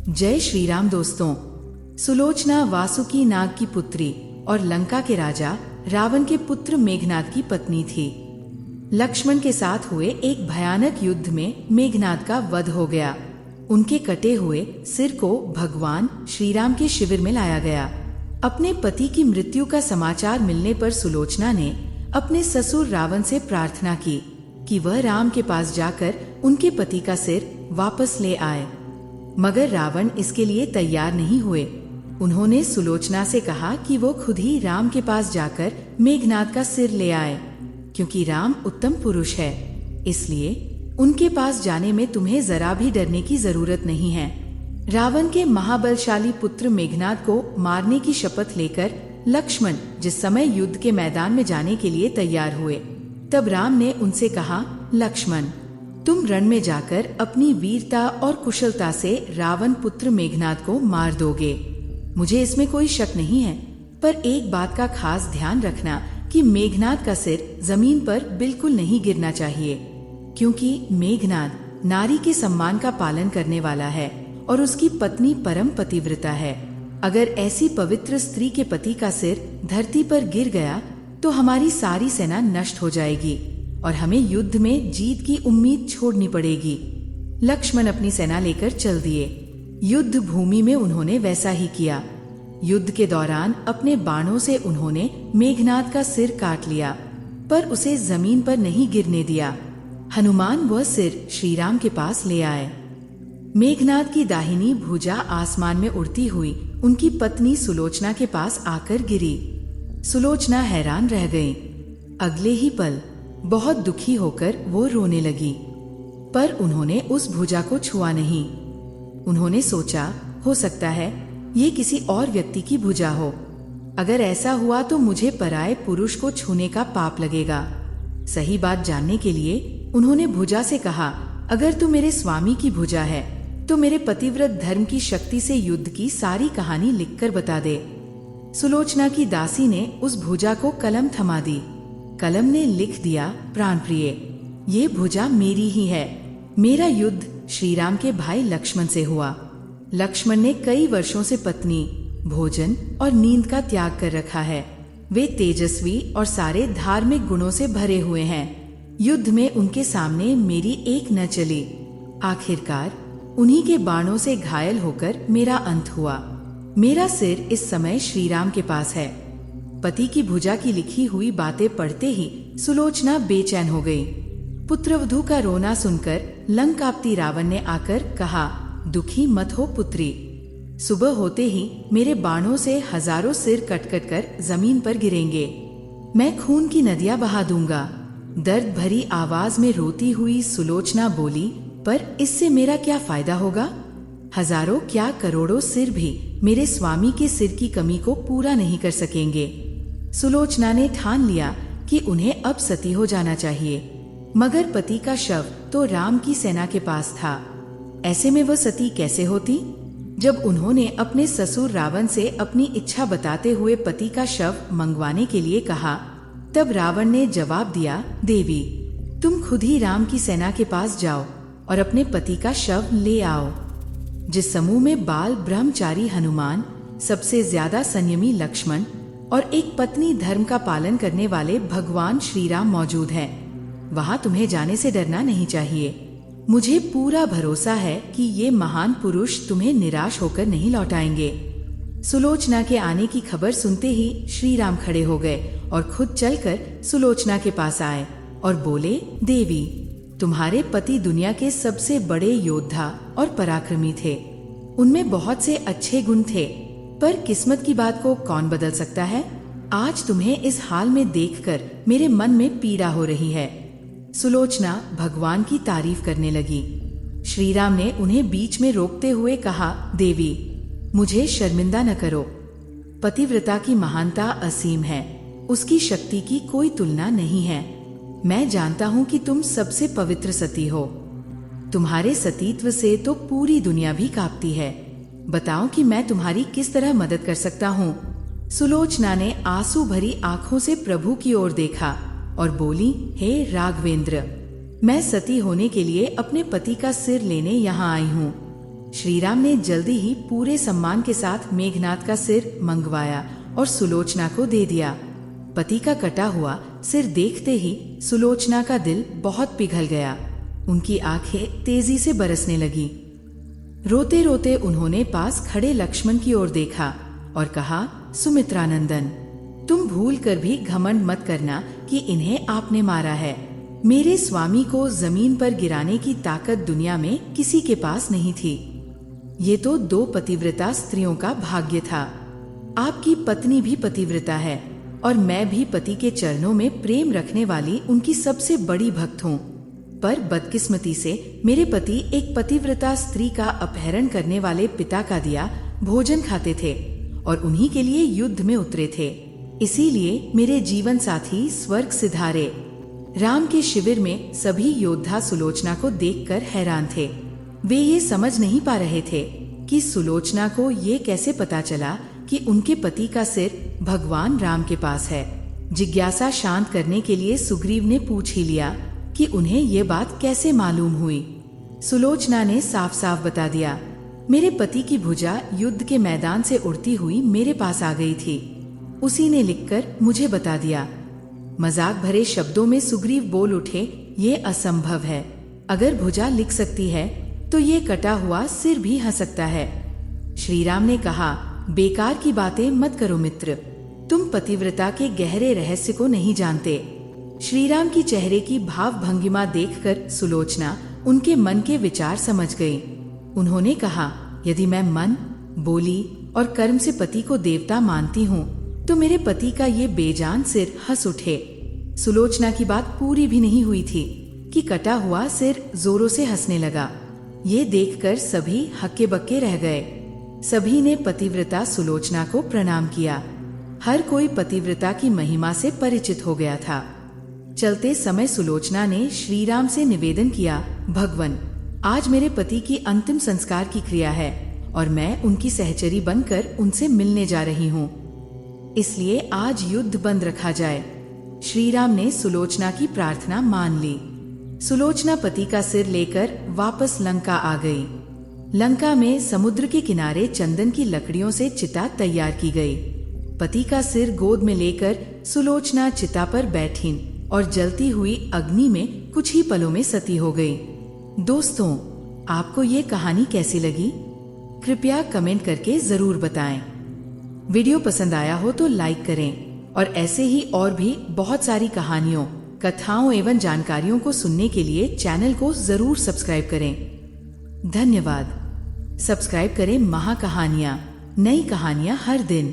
जय श्री राम दोस्तों। सुलोचना वासुकी नाग की पुत्री और लंका के राजा रावण के पुत्र मेघनाद की पत्नी थी। लक्ष्मण के साथ हुए एक भयानक युद्ध में मेघनाद का वध हो गया। उनके कटे हुए सिर को भगवान श्री राम के शिविर में लाया गया। अपने पति की मृत्यु का समाचार मिलने पर सुलोचना ने अपने ससुर रावण से प्रार्थना की कि वह राम के पास जाकर उनके पति का सिर वापस ले आए, मगर रावण इसके लिए तैयार नहीं हुए। उन्होंने सुलोचना से कहा कि वो खुद ही राम के पास जाकर मेघनाद का सिर ले आए, क्योंकि राम उत्तम पुरुष है, इसलिए उनके पास जाने में तुम्हें जरा भी डरने की जरूरत नहीं है। रावण के महाबलशाली पुत्र मेघनाद को मारने की शपथ लेकर लक्ष्मण जिस समय युद्ध के मैदान में जाने के लिए तैयार हुए, तब राम ने उनसे कहा, लक्ष्मण, तुम रण में जाकर अपनी वीरता और कुशलता से रावण पुत्र मेघनाद को मार दोगे। मुझे इसमें कोई शक नहीं है, पर एक बात का खास ध्यान रखना कि मेघनाद का सिर जमीन पर बिल्कुल नहीं गिरना चाहिए, क्योंकि मेघनाद नारी के सम्मान का पालन करने वाला है और उसकी पत्नी परम पतिव्रता है। अगर ऐसी पवित्र स्त्री के पति का सिर धरती पर गिर गया तो हमारी सारी सेना नष्ट हो जाएगी और हमें युद्ध में जीत की उम्मीद छोड़नी पड़ेगी। लक्ष्मण अपनी सेना लेकर चल दिए। युद्ध भूमि में उन्होंने वैसा ही किया। युद्ध के दौरान अपने बाणों से उन्होंने मेघनाद का सिर काट लिया, पर उसे जमीन पर नहीं गिरने दिया। हनुमान वह सिर श्री राम के पास ले आए। मेघनाद की दाहिनी भुजा आसमान में उड़ती हुई उनकी पत्नी सुलोचना के पास आकर गिरी। सुलोचना हैरान रह गई। अगले ही पल बहुत दुखी होकर वो रोने लगी, पर उन्होंने उस भुजा को छुआ नहीं। उन्होंने सोचा, हो सकता है ये किसी और व्यक्ति की भुजा हो। अगर ऐसा हुआ तो मुझे पराये पुरुष को छूने का पाप लगेगा। सही बात जानने के लिए उन्होंने भुजा से कहा, अगर तू मेरे स्वामी की भुजा है तो मेरे पतिव्रत धर्म की शक्ति से युद्ध की सारी कहानी लिखकर बता दे। सुलोचना की दासी ने उस भुजा को कलम थमा दी। कलम ने लिख दिया, प्राण प्रिय, ये भुजा मेरी ही है। मेरा युद्ध श्री राम के भाई लक्ष्मण से हुआ। लक्ष्मण ने कई वर्षों से पत्नी, भोजन और नींद का त्याग कर रखा है। वे तेजस्वी और सारे धार्मिक गुणों से भरे हुए हैं। युद्ध में उनके सामने मेरी एक न चली। आखिरकार उन्हीं के बाणों से घायल होकर मेरा अंत हुआ। मेरा सिर इस समय श्री राम के पास है। पति की भुजा की लिखी हुई बातें पढ़ते ही सुलोचना बेचैन हो गई। पुत्रवधू का रोना सुनकर लंकापति रावण ने आकर कहा, दुखी मत हो पुत्री। सुबह होते ही मेरे बाणों से हजारों सिर कट कट कर जमीन पर गिरेंगे। मैं खून की नदियां बहा दूंगा। दर्द भरी आवाज में रोती हुई सुलोचना बोली, पर इससे मेरा क्या फायदा होगा? हजारों क्या करोड़ों सिर भी मेरे स्वामी के सिर की कमी को पूरा नहीं कर सकेंगे। सुलोचना ने ठान लिया कि उन्हें अब सती हो जाना चाहिए, मगर पति का शव तो राम की सेना के पास था। ऐसे में वह सती कैसे होती? जब उन्होंने अपने ससुर रावण से अपनी इच्छा बताते हुए पति का शव मंगवाने के लिए कहा, तब रावण ने जवाब दिया, देवी, तुम खुद ही राम की सेना के पास जाओ और अपने पति का शव ले आओ। जिस समूह में बाल ब्रह्मचारी हनुमान, सबसे ज्यादा संयमी लक्ष्मण और एक पत्नी धर्म का पालन करने वाले भगवान श्री राम मौजूद हैं, वहां तुम्हें जाने से डरना नहीं चाहिए। मुझे पूरा भरोसा है कि ये महान पुरुष तुम्हें निराश होकर नहीं लौटाएंगे। सुलोचना के आने की खबर सुनते ही श्री राम खड़े हो गए और खुद चलकर सुलोचना के पास आए और बोले, देवी, तुम्हारे पति दुनिया के सबसे बड़े योद्धा और पराक्रमी थे। उनमें बहुत से अच्छे गुण थे, पर किस्मत की बात को कौन बदल सकता है? आज तुम्हें इस हाल में देखकर मेरे मन में पीड़ा हो रही है। सुलोचना भगवान की तारीफ करने लगी। श्री राम ने उन्हें बीच में रोकते हुए कहा, देवी, मुझे शर्मिंदा न करो। पतिव्रता की महानता असीम है, उसकी शक्ति की कोई तुलना नहीं है। मैं जानता हूँ कि तुम सबसे पवित्र सती हो। तुम्हारे सतीत्व से तो पूरी दुनिया भी कांपती है। बताओ कि मैं तुम्हारी किस तरह मदद कर सकता हूँ? सुलोचना ने आंसू भरी आंखों से प्रभु की ओर देखा और बोली, हे राघवेंद्र, मैं सती होने के लिए अपने पति का सिर लेने यहाँ आई हूँ। श्री राम ने जल्दी ही पूरे सम्मान के साथ मेघनाद का सिर मंगवाया और सुलोचना को दे दिया। पति का कटा हुआ सिर देखते ही सुलोचना का दिल बहुत पिघल गया। उनकी आंखें तेजी से बरसने लगी। रोते रोते उन्होंने पास खड़े लक्ष्मण की ओर देखा और कहा, सुमित्रानंदन, तुम भूल कर भी घमंड मत करना कि इन्हें आपने मारा है। मेरे स्वामी को जमीन पर गिराने की ताकत दुनिया में किसी के पास नहीं थी। ये तो 2 पतिव्रता स्त्रियों का भाग्य था। आपकी पत्नी भी पतिव्रता है और मैं भी पति के चरणों में प्रेम रखने वाली उनकी सबसे बड़ी भक्त हूँ। पर बदकिस्मती से मेरे पति एक पतिव्रता स्त्री का अपहरण करने वाले पिता का दिया भोजन खाते थे और उन्हीं के लिए युद्ध में उतरे थे। इसीलिए मेरे जीवन साथी स्वर्ग सिधारे। राम के शिविर में सभी योद्धा सुलोचना को देखकर हैरान थे। वे ये समझ नहीं पा रहे थे कि सुलोचना को ये कैसे पता चला कि उनके पति का सिर भगवान राम के पास है। जिज्ञासा शांत करने के लिए सुग्रीव ने पूछ ही लिया कि उन्हें ये बात कैसे मालूम हुई। सुलोचना ने साफ साफ बता दिया, मेरे पति की भुजा युद्ध के मैदान से उड़ती हुई मेरे पास आ गई थी। उसी ने लिखकर मुझे बता दिया। मजाक भरे शब्दों में सुग्रीव बोल उठे, ये असंभव है। अगर भुजा लिख सकती है तो ये कटा हुआ सिर भी हंस सकता है। श्री राम ने कहा, बेकार की बातें मत करो मित्र, तुम पतिव्रता के गहरे रहस्य को नहीं जानते। श्री राम की चेहरे की भाव भंगिमा देखकर सुलोचना उनके मन के विचार समझ गई। उन्होंने कहा, यदि मैं मन, बोली और कर्म से पति को देवता मानती हूँ तो मेरे पति का ये बेजान सिर हंस उठे। सुलोचना की बात पूरी भी नहीं हुई थी कि कटा हुआ सिर जोरों से हंसने लगा। ये देखकर सभी हक्के बक्के रह गए। सभी ने पतिव्रता सुलोचना को प्रणाम किया। हर कोई पतिव्रता की महिमा से परिचित हो गया था। चलते समय सुलोचना ने श्री राम से निवेदन किया, भगवन, आज मेरे पति की अंतिम संस्कार की क्रिया है और मैं उनकी सहचरी बनकर उनसे मिलने जा रही हूँ। इसलिए आज युद्ध बंद रखा जाए। श्री राम ने सुलोचना की प्रार्थना मान ली। सुलोचना पति का सिर लेकर वापस लंका आ गई। लंका में समुद्र के किनारे चंदन की लकड़ियों से चिता तैयार की गई। पति का सिर गोद में लेकर सुलोचना चिता पर बैठी और जलती हुई अग्नि में कुछ ही पलों में सती हो गई। दोस्तों, आपको ये कहानी कैसी लगी? कृपया कमेंट करके जरूर बताएं। वीडियो पसंद आया हो तो लाइक करें और ऐसे ही और भी बहुत सारी कहानियों, कथाओं एवं जानकारियों को सुनने के लिए चैनल को जरूर सब्सक्राइब करें। धन्यवाद। सब्सक्राइब करें महाकहानियाँ, नई कहानियाँ हर दिन।